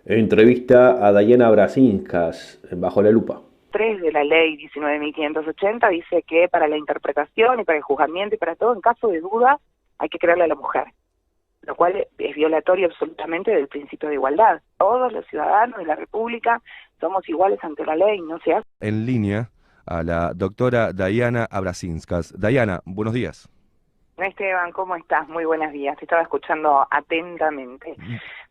Entrevista a Dayana Brasinskas en Bajo la Lupa. 3 de la ley 19.580 dice que para la interpretación y para el juzgamiento y para todo, en caso de duda, hay que creerle a la mujer, lo cual es violatorio absolutamente del principio de igualdad. Todos los ciudadanos de la República somos iguales ante la ley, no se hace. En línea a la doctora Dayana Abrasinskas. Dayana, buenos días. Esteban, ¿cómo estás? Muy buenos días. Te estaba escuchando atentamente.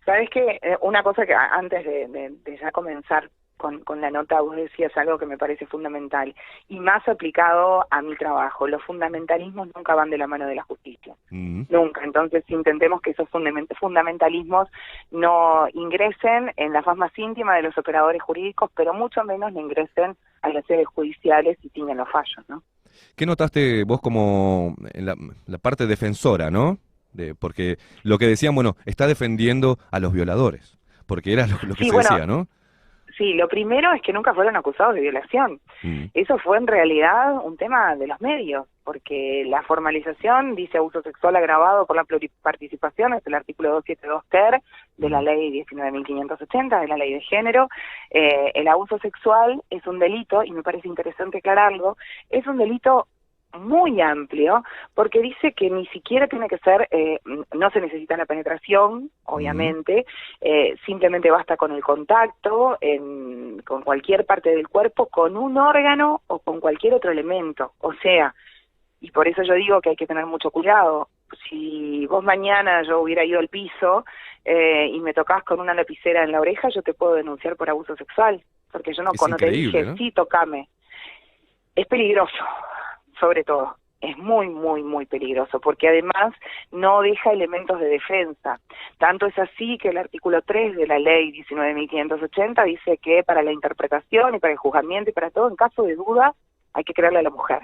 Sabes que una cosa que antes de ya comenzar con la nota, vos decías algo que me parece fundamental y más aplicado a mi trabajo. Los fundamentalismos nunca van de la mano de la justicia. Nunca. Entonces intentemos que esos fundamentalismos no ingresen en la faz más íntima de los operadores jurídicos, pero mucho menos no ingresen a las sedes judiciales y tienen los fallos, ¿no? ¿Qué notaste vos como en la parte defensora, no? Porque lo que decían, bueno, está defendiendo a los violadores, porque era lo que Sí, se bueno, decía, ¿no? sí, lo primero es que nunca fueron acusados de violación. Eso fue en realidad un tema de los medios, porque la formalización dice abuso sexual agravado por la pluriparticipación, es el artículo 272 ter de la ley 19.580, de la ley de género. El abuso sexual es un delito, y me parece interesante aclararlo, es un delito muy amplio, porque dice que ni siquiera tiene que ser, no se necesita la penetración, obviamente, simplemente basta con el contacto con cualquier parte del cuerpo, con un órgano o con cualquier otro elemento, o sea, y por eso yo digo que hay que tener mucho cuidado. Si vos mañana yo hubiera ido al piso y me tocas con una lapicera en la oreja, yo te puedo denunciar por abuso sexual, porque yo no, cuando te dije, ¿no? sí, tocame, es peligroso. Sobre todo, es muy, muy, muy peligroso, porque además no deja elementos de defensa. Tanto es así que el artículo 3 de la ley 19.580 dice que para la interpretación y para el juzgamiento y para todo, en caso de duda, hay que creerle a la mujer,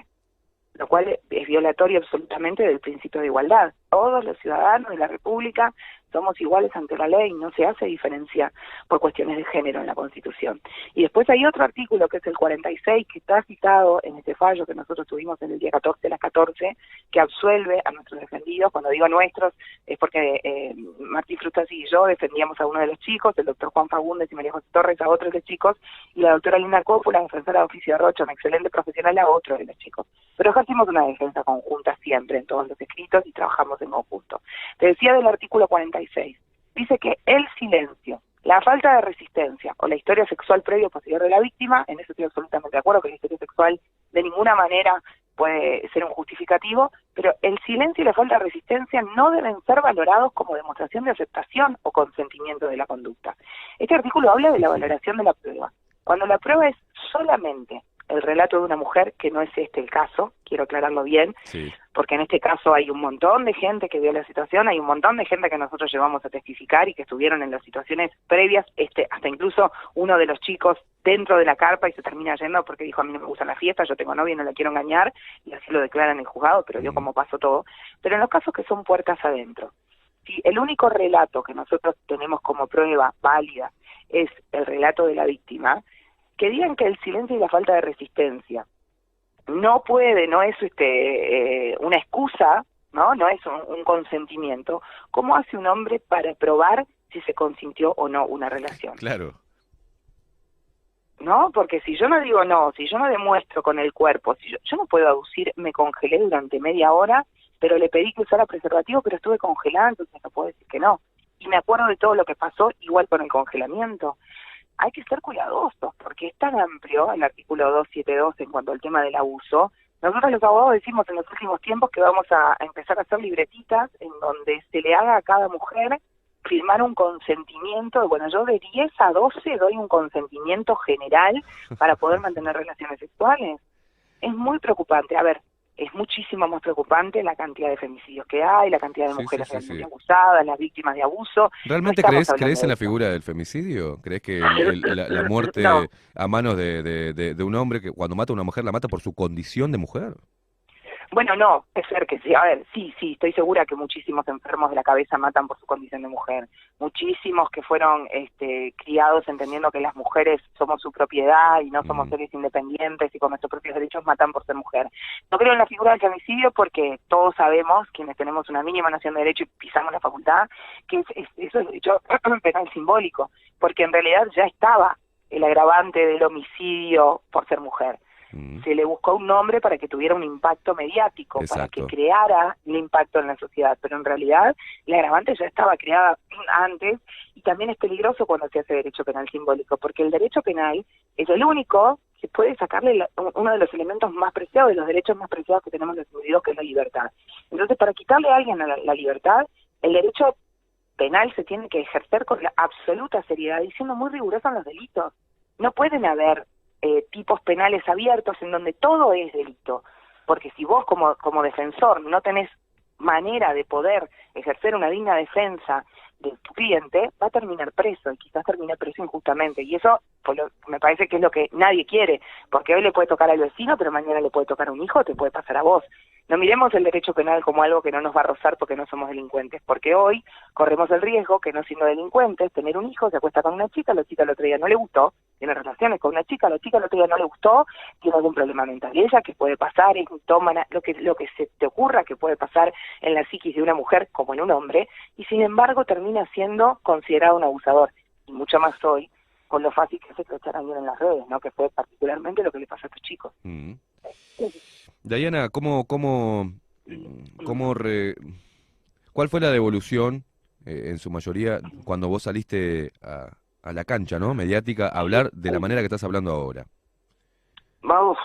lo cual es violatorio absolutamente del principio de igualdad. Todos los ciudadanos de la República somos iguales ante la ley, no se hace diferencia por cuestiones de género en la Constitución. Y después hay otro artículo que es el 46, que está citado en este fallo que nosotros tuvimos en el día 14 de las 14, que absuelve a nuestros defendidos. Cuando digo nuestros, es porque Martí Frustasi y yo defendíamos a uno de los chicos, el doctor Juan Fagundes y María José Torres a otros de los chicos, y la doctora Linda Cópula, defensora de oficio de Rocha, una excelente profesional, a otro de los chicos. Pero ejercimos una defensa conjunta siempre en todos los escritos y trabajamos en conjunto. Te decía del artículo 46, dice que el silencio, la falta de resistencia o la historia sexual previa o posterior de la víctima, en eso estoy absolutamente de acuerdo, que la historia sexual de ninguna manera puede ser un justificativo, pero el silencio y la falta de resistencia no deben ser valorados como demostración de aceptación o consentimiento de la conducta. Este artículo habla de la valoración de la prueba. Cuando la prueba es solamente el relato de una mujer, que no es este el caso, quiero aclararlo bien, porque en este caso hay un montón de gente que vio la situación, hay un montón de gente que nosotros llevamos a testificar y que estuvieron en las situaciones previas, hasta incluso uno de los chicos dentro de la carpa y se termina yendo porque dijo: a mí no me gusta la fiesta, yo tengo novia y no la quiero engañar, y así lo declara en el juzgado, pero vio cómo pasó todo. Pero en los casos que son puertas adentro, si el único relato que nosotros tenemos como prueba válida es el relato de la víctima, que digan que el silencio y la falta de resistencia no es una excusa, no es un consentimiento. ¿Cómo hace un hombre para probar si se consintió o no una relación? Claro. ¿No? Porque si yo no digo no, si yo no demuestro con el cuerpo, si yo no puedo aducir, me congelé durante media hora, pero le pedí que usara preservativo, pero estuve congelada, entonces no puedo decir que no. Y me acuerdo de todo lo que pasó, igual con el congelamiento. Hay que ser cuidadosos, porque es tan amplio el artículo 272 en cuanto al tema del abuso. Nosotros los abogados decimos en los últimos tiempos que vamos a empezar a hacer libretitas en donde se le haga a cada mujer firmar un consentimiento. Bueno, yo de 10 a 12 doy un consentimiento general para poder mantener relaciones sexuales. Es muy preocupante. A ver, es muchísimo más preocupante la cantidad de femicidios que hay, la cantidad de mujeres realmente abusadas, las víctimas de abuso. ¿Realmente crees en la figura del femicidio? ¿Crees que la muerte No. a manos de un hombre que cuando mata a una mujer la mata por su condición de mujer? Bueno, no, es ser que sí. A ver, sí, estoy segura que muchísimos enfermos de la cabeza matan por su condición de mujer. Muchísimos que fueron criados entendiendo que las mujeres somos su propiedad y no somos seres independientes y con nuestros propios derechos matan por ser mujer. No creo en la figura del femicidio porque todos sabemos, quienes tenemos una mínima noción de derecho y pisamos la facultad, que eso es derecho penal simbólico, porque en realidad ya estaba el agravante del homicidio por ser mujer. Se le buscó un nombre para que tuviera un impacto mediático, para que creara un impacto en la sociedad, pero en realidad la agravante ya estaba creada antes y también es peligroso cuando se hace derecho penal simbólico, porque el derecho penal es el único que puede sacarle uno de los elementos más preciados, de los derechos más preciados que tenemos los individuos, que es la libertad. Entonces, para quitarle a alguien la libertad, el derecho penal se tiene que ejercer con la absoluta seriedad y siendo muy riguroso en los delitos. No pueden haber tipos penales abiertos en donde todo es delito, porque si vos como defensor no tenés manera de poder ejercer una digna defensa de tu cliente, va a terminar preso y quizás termine preso injustamente, y eso me parece que es lo que nadie quiere, porque hoy le puede tocar al vecino, pero mañana le puede tocar a un hijo, te puede pasar a vos. No miremos el derecho penal como algo que no nos va a rozar porque no somos delincuentes, porque hoy corremos el riesgo que, no siendo delincuentes, tener un hijo, se acuesta con una chica, la chica el otro día no le gustó, tiene relaciones con una chica, la chica el otro día no le gustó, tiene algún problema mental. Y ella, que puede pasar, es mitómana, lo que se te ocurra que puede pasar en la psiquis de una mujer como en un hombre, y sin embargo termina siendo considerado un abusador. Y mucho más hoy, con lo fácil que se echar a alguien en las redes, ¿no? Que fue particularmente lo que le pasó a estos chicos. Diana, ¿cuál fue la devolución, en su mayoría, cuando vos saliste a la cancha, ¿no? Mediática, a hablar de la manera que estás hablando ahora? Uf.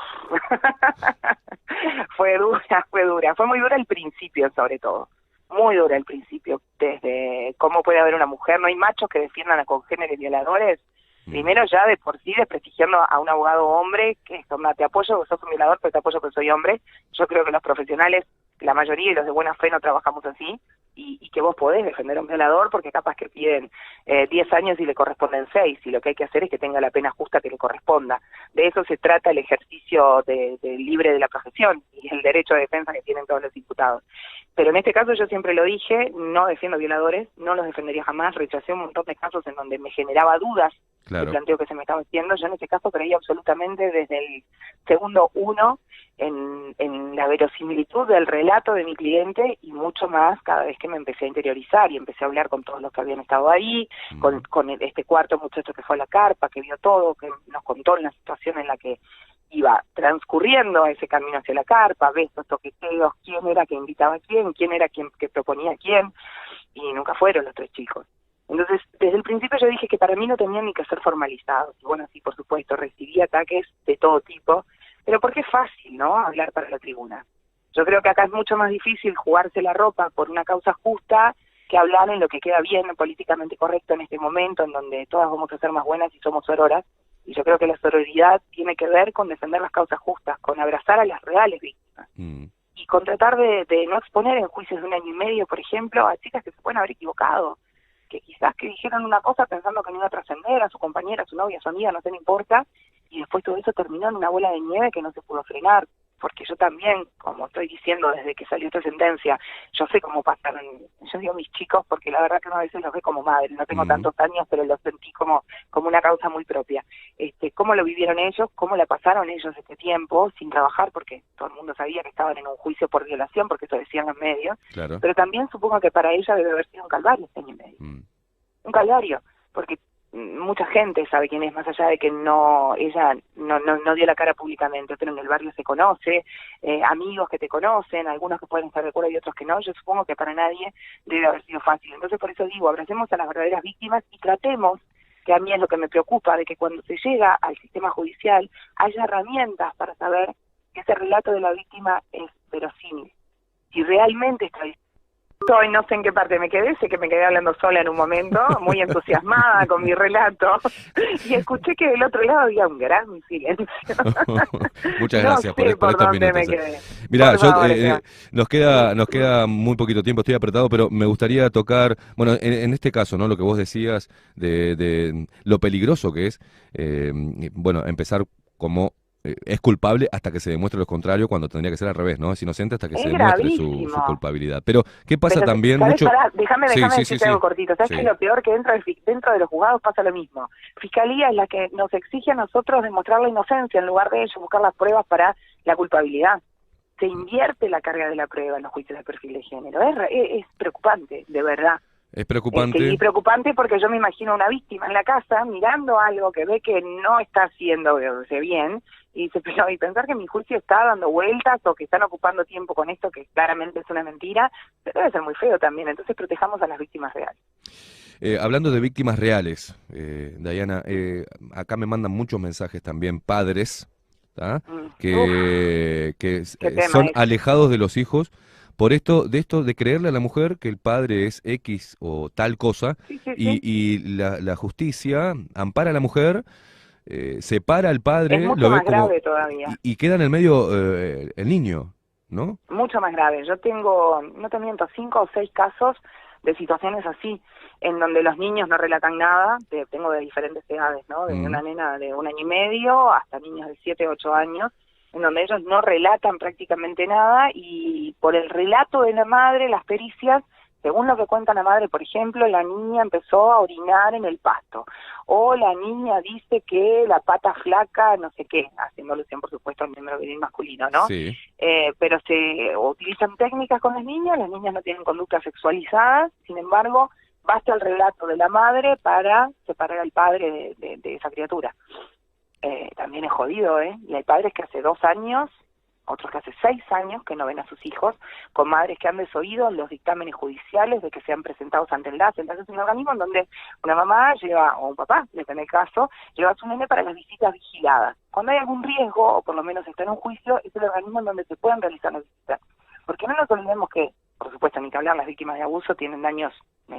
Fue dura. Fue muy dura al principio, sobre todo. Muy dura al principio. Desde cómo puede haber una mujer, no hay machos que defiendan a congéneres violadores. Primero ya de por sí desprestigiando a un abogado hombre, que es como, te apoyo, sos un violador, pero te apoyo porque soy hombre. Yo creo que los profesionales, la mayoría y los de buena fe no trabajamos así, y que vos podés defender a un violador porque capaz que piden 10 años y le corresponden 6, y lo que hay que hacer es que tenga la pena justa que le corresponda. De eso se trata el ejercicio libre de la profesión y el derecho de defensa que tienen todos los imputados. Pero en este caso yo siempre lo dije, no defiendo violadores, no los defendería jamás, rechacé un montón de casos en donde me generaba dudas el planteo que se me estaba haciendo. Yo en ese caso creí absolutamente desde el segundo uno en la verosimilitud del relato de mi cliente, y mucho más cada vez que me empecé a interiorizar y empecé a hablar con todos los que habían estado ahí, con este cuarto muchacho que fue a la carpa, que vio todo, que nos contó la situación en la que iba transcurriendo ese camino hacia la carpa, besos, toqueteos, quién era que invitaba a quién era quien que proponía a quién, y nunca fueron los 3 chicos. Entonces, desde el principio yo dije que para mí no tenían ni que ser formalizados. Y bueno, sí, por supuesto, recibí ataques de todo tipo, pero porque es fácil, ¿no?, hablar para la tribuna. Yo creo que acá es mucho más difícil jugarse la ropa por una causa justa que hablar en lo que queda bien, políticamente correcto en este momento, en donde todas vamos a ser más buenas y somos sororas. Y yo creo que la sororidad tiene que ver con defender las causas justas, con abrazar a las reales víctimas. Y con tratar de no exponer en juicios de 1 año y medio, por ejemplo, a chicas que se pueden haber equivocado, que quizás que dijeron una cosa pensando que no iba a trascender, a su compañera, a su novia, a su amiga, no sé, no importa, y después todo eso terminó en una bola de nieve que no se pudo frenar. Porque yo también, como estoy diciendo desde que salió esta sentencia, yo sé cómo pasaron, yo digo mis chicos, porque la verdad que uno a veces los ve como madre, no tengo tantos años, pero los sentí como una causa muy propia. Cómo lo vivieron ellos, cómo la pasaron ellos este tiempo sin trabajar, porque todo el mundo sabía que estaban en un juicio por violación, porque eso decían los medios, pero también supongo que para ella debe haber sido un calvario este año y medio. Un calvario, porque mucha gente sabe quién es, más allá de que ella no dio la cara públicamente, pero en el barrio se conoce, amigos que te conocen, algunos que pueden estar de acuerdo y otros que no. Yo supongo que para nadie debe haber sido fácil. Entonces por eso digo, abracemos a las verdaderas víctimas y tratemos, que a mí es lo que me preocupa, de que cuando se llega al sistema judicial haya herramientas para saber que ese relato de la víctima es verosímil. Si realmente está no sé en qué parte me quedé, sé que me quedé hablando sola en un momento, muy entusiasmada con mi relato, y escuché que del otro lado había un gran silencio. Muchas gracias por estos minutos. Mirá, nos queda muy poquito tiempo, estoy apretado, pero me gustaría tocar, bueno, en este caso, ¿no?, lo que vos decías de lo peligroso que es, bueno, empezar como es culpable hasta que se demuestre lo contrario, cuando tendría que ser al revés, ¿no? Es inocente hasta que Es se demuestre su culpabilidad. Pero, ¿qué pasa también mucho? Déjame decirte algo cortito. ¿Sabes qué es lo peor? Que dentro de los juzgados pasa lo mismo. Fiscalía es la que nos exige a nosotros demostrar la inocencia en lugar de ellos buscar las pruebas para la culpabilidad. Se invierte la carga de la prueba en los juicios de perfil de género. Es preocupante, de verdad. Es preocupante. Y preocupante porque yo me imagino una víctima en la casa mirando algo que ve que no está haciéndose bien y dice, pero y pensar que mi juicio está dando vueltas o que están ocupando tiempo con esto que claramente es una mentira, pero debe ser muy feo también. Entonces protejamos a las víctimas reales. Hablando de víctimas reales, Dayana, acá me mandan muchos mensajes también, padres, que son alejados de los hijos por esto de creerle a la mujer que el padre es X o tal cosa, y la justicia ampara a la mujer, separa al padre, es mucho lo ve más como, grave todavía. Y queda en el medio el niño, ¿no? Mucho más grave. Yo tengo, no te miento, 5 o 6 casos de situaciones así, en donde los niños no relatan nada, tengo de diferentes edades, ¿no? Desde una nena de 1 año y medio hasta niños de 7, 8 años, en donde ellos no relatan prácticamente nada, y por el relato de la madre, las pericias, según lo que cuenta la madre, por ejemplo, la niña empezó a orinar en el pasto, o la niña dice que la pata flaca, no sé qué, haciendo alusión, por supuesto, al miembro viril masculino, ¿no? Sí. Pero se utilizan técnicas con las niñas no tienen conductas sexualizadas, sin embargo, basta el relato de la madre para separar al padre de esa criatura. También es jodido, y hay padres que hace 2 años, otros que hace 6 años que no ven a sus hijos, con madres que han desoído los dictámenes judiciales de que sean presentados ante el DAS. Entonces es un organismo en donde una mamá lleva, o un papá, en el caso, lleva a su nene para las visitas vigiladas. Cuando hay algún riesgo, o por lo menos está en un juicio, es el organismo en donde se pueden realizar las visitas. Porque no nos olvidemos que, por supuesto, ni que hablar, las víctimas de abuso tienen daños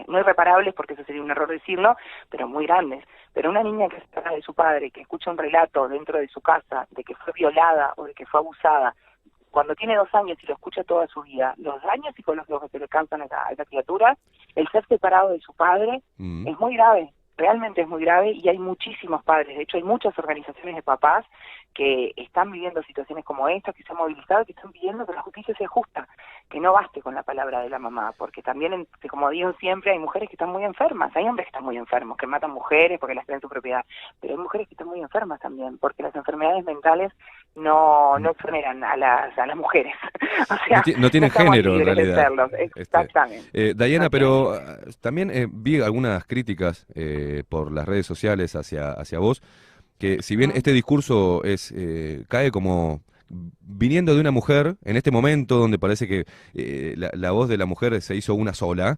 no irreparables, porque eso sería un error decirlo, pero muy grandes. Pero una niña que se trata de su padre, que escucha un relato dentro de su casa de que fue violada o de que fue abusada, cuando tiene 2 años y lo escucha toda su vida, los daños psicológicos que se le alcanzan a esa criatura, el ser separado de su padre, es muy grave. Realmente es muy grave, y hay muchísimos padres. De hecho, hay muchas organizaciones de papás que están viviendo situaciones como esta, que se han movilizado, que están pidiendo que la justicia sea justa, que no baste con la palabra de la mamá, porque también, como digo siempre, hay mujeres que están muy enfermas, hay hombres que están muy enfermos, que matan mujeres porque las creen su propiedad, pero hay mujeres que están muy enfermas también, porque las enfermedades mentales no exoneran a las mujeres. O sea, no tiene género en realidad. Exactamente. Dayana, pero también vi algunas críticas por las redes sociales hacia vos, que si bien este discurso cae como viniendo de una mujer, en este momento donde parece que la voz de la mujer se hizo una sola,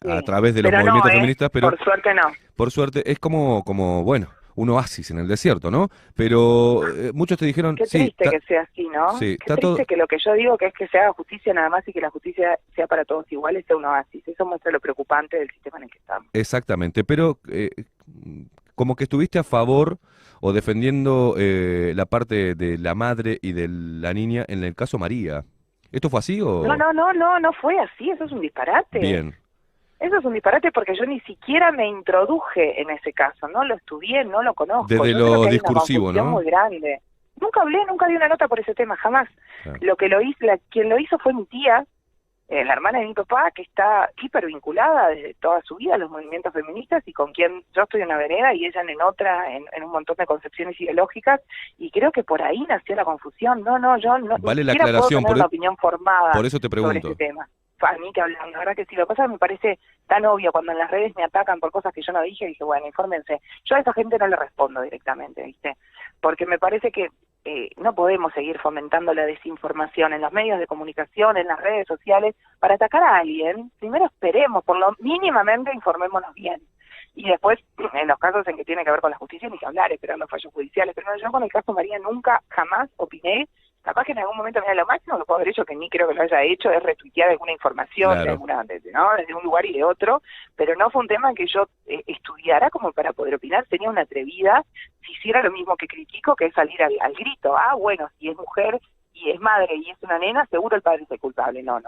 a través de los movimientos feministas, pero por suerte no. Por suerte, es como bueno, un oasis en el desierto, ¿no? Pero muchos te dijeron... Qué triste que sea así, ¿no? Sí, Qué triste que lo que yo digo, que es que se haga justicia nada más y que la justicia sea para todos iguales, sea un oasis. Eso muestra lo preocupante del sistema en el que estamos. Exactamente, pero como que estuviste a favor o defendiendo la parte de la madre y de la niña en el caso María. ¿Esto fue así o...? No fue así, eso es un disparate. Bien. Eso es un disparate porque yo ni siquiera me introduje en ese caso, no lo estudié, no lo conozco. Desde lo discursivo, ¿no? Muy grande. Nunca di una nota por ese tema, jamás. Claro. Quien lo hizo fue mi tía, la hermana de mi papá, que está hipervinculada desde toda su vida a los movimientos feministas, y con quien yo estoy en una vereda y ella en otra, en un montón de concepciones ideológicas, y creo que por ahí nació la confusión. Yo no vale la aclaración, puedo tener una opinión formada por eso te pregunto. sobre este tema. A mí que hablan, la verdad que sí, lo que pasa es que me parece tan obvio cuando en las redes me atacan por cosas que yo no dije bueno, infórmense. Yo a esa gente no le respondo directamente, ¿viste? Porque me parece que no podemos seguir fomentando la desinformación en los medios de comunicación, en las redes sociales, para atacar a alguien. Primero esperemos, por lo mínimamente informémonos bien. Y después, en los casos en que tiene que ver con la justicia, ni que hablar, esperando fallos judiciales. Pero yo con el caso María nunca, jamás opiné. Capaz que en algún momento, mira, lo máximo que puedo haber hecho, que ni creo que lo haya hecho, es retuitear alguna información, claro, desde un lugar y de otro, pero no fue un tema que yo estudiara como para poder opinar. Tenía una atrevida, si hiciera lo mismo que critico, que es salir al grito. Bueno, si es mujer y es madre y es una nena, seguro el padre es el culpable. No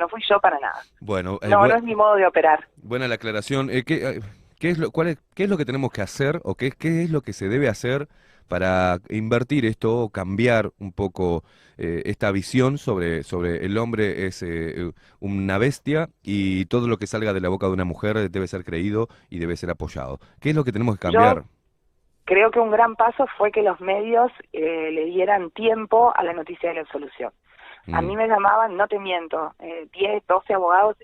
fui yo para nada. Bueno, no es mi modo de operar. Buena la aclaración. ¿Qué es lo que tenemos que hacer o qué es lo que se debe hacer para invertir esto, cambiar un poco esta visión sobre el hombre es una bestia y todo lo que salga de la boca de una mujer debe ser creído y debe ser apoyado. ¿Qué es lo que tenemos que cambiar? Creo que un gran paso fue que los medios le dieran tiempo a la noticia de la absolución. A mí me llamaban, no te miento, 10, 12 abogados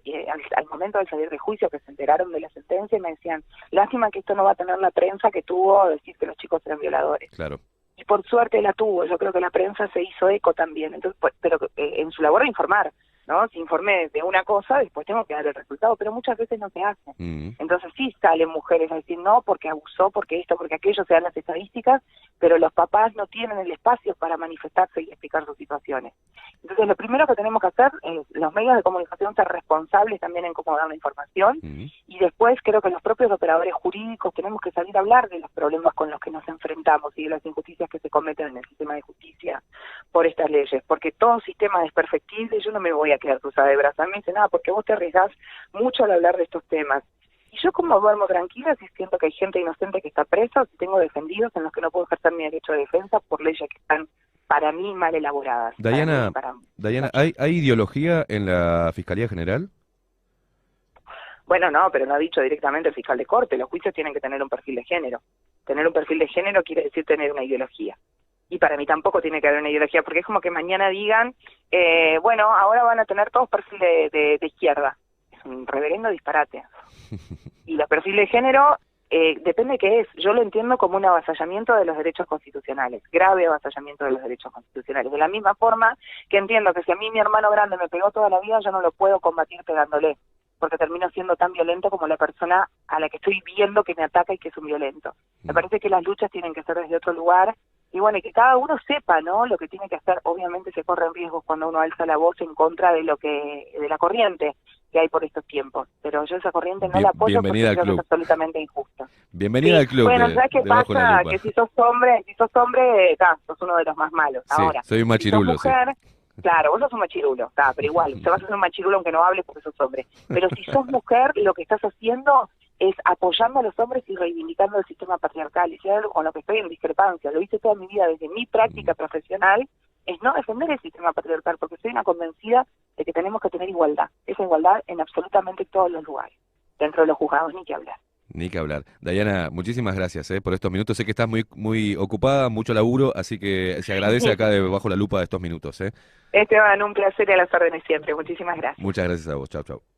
al momento de salir de juicio que se enteraron de la sentencia y me decían, lástima que esto no va a tener la prensa que tuvo decir que los chicos eran violadores. Claro. Y por suerte la tuvo, yo creo que la prensa se hizo eco también, entonces, pues, pero en su labor de informar, ¿no? Si informé de una cosa, después tengo que dar el resultado, pero muchas veces no se hace. Entonces sí salen mujeres a decir no, porque abusó, porque esto, porque aquello, se dan las estadísticas, pero los papás no tienen el espacio para manifestarse y explicar sus situaciones. Entonces lo primero que tenemos que hacer es los medios de comunicación ser responsables también en cómo dar la información, y después creo que los propios operadores jurídicos tenemos que salir a hablar de los problemas con los que nos enfrentamos y de las injusticias que se cometen en el sistema de justicia por estas leyes, porque todo sistema es perfectible, yo no me voy a quedar cruzada de brazos. A mí me dicen, porque vos te arriesgás mucho al hablar de estos temas. Y yo como duermo tranquila si siento que hay gente inocente que está presa, o si tengo defendidos en los que no puedo ejercer mi derecho de defensa por leyes que están para mí mal elaboradas. Dayana, ¿hay ideología en la Fiscalía General? Bueno, no, pero no ha dicho directamente el fiscal de corte. Los juicios tienen que tener un perfil de género. Tener un perfil de género quiere decir tener una ideología. Y para mí tampoco tiene que haber una ideología, porque es como que mañana digan, bueno, ahora van a tener todos perfil de izquierda. Es un reverendo disparate. Y los perfiles de género, depende de qué es. Yo lo entiendo como un avasallamiento de los derechos constitucionales, grave avasallamiento de los derechos constitucionales. De la misma forma que entiendo que si a mí mi hermano grande me pegó toda la vida, yo no lo puedo combatir pegándole, porque termino siendo tan violento como la persona a la que estoy viendo que me ataca y que es un violento. Me parece que las luchas tienen que ser desde otro lugar, y bueno, y que cada uno sepa, ¿no?, lo que tiene que hacer. Obviamente se corren riesgos cuando uno alza la voz en contra de la corriente que hay por estos tiempos, pero yo esa corriente no la apoyo porque creo que es absolutamente injusta. Bienvenida al club. Bueno, ¿sabes qué pasa? Que si sos hombre, sos uno de los más malos. Sí, ahora, soy un machirulo, si sos mujer, claro, vos sos un machirulo, pero igual, te vas a hacer un machirulo aunque no hables porque sos hombre. Pero si sos mujer, lo que estás haciendo es apoyando a los hombres y reivindicando el sistema patriarcal. Y si hay algo con lo que estoy en discrepancia, lo hice toda mi vida desde mi práctica profesional, es no defender el sistema patriarcal, porque soy una convencida de que tenemos que tener igualdad. Esa igualdad en absolutamente todos los lugares. Dentro de los juzgados, ni que hablar. Ni que hablar. Dayana, muchísimas gracias por estos minutos. Sé que estás muy ocupada, mucho laburo, así que se agradece acá bajo la lupa de estos minutos. Esteban, un placer y a las órdenes siempre. Muchísimas gracias. Muchas gracias a vos. Chau, chau.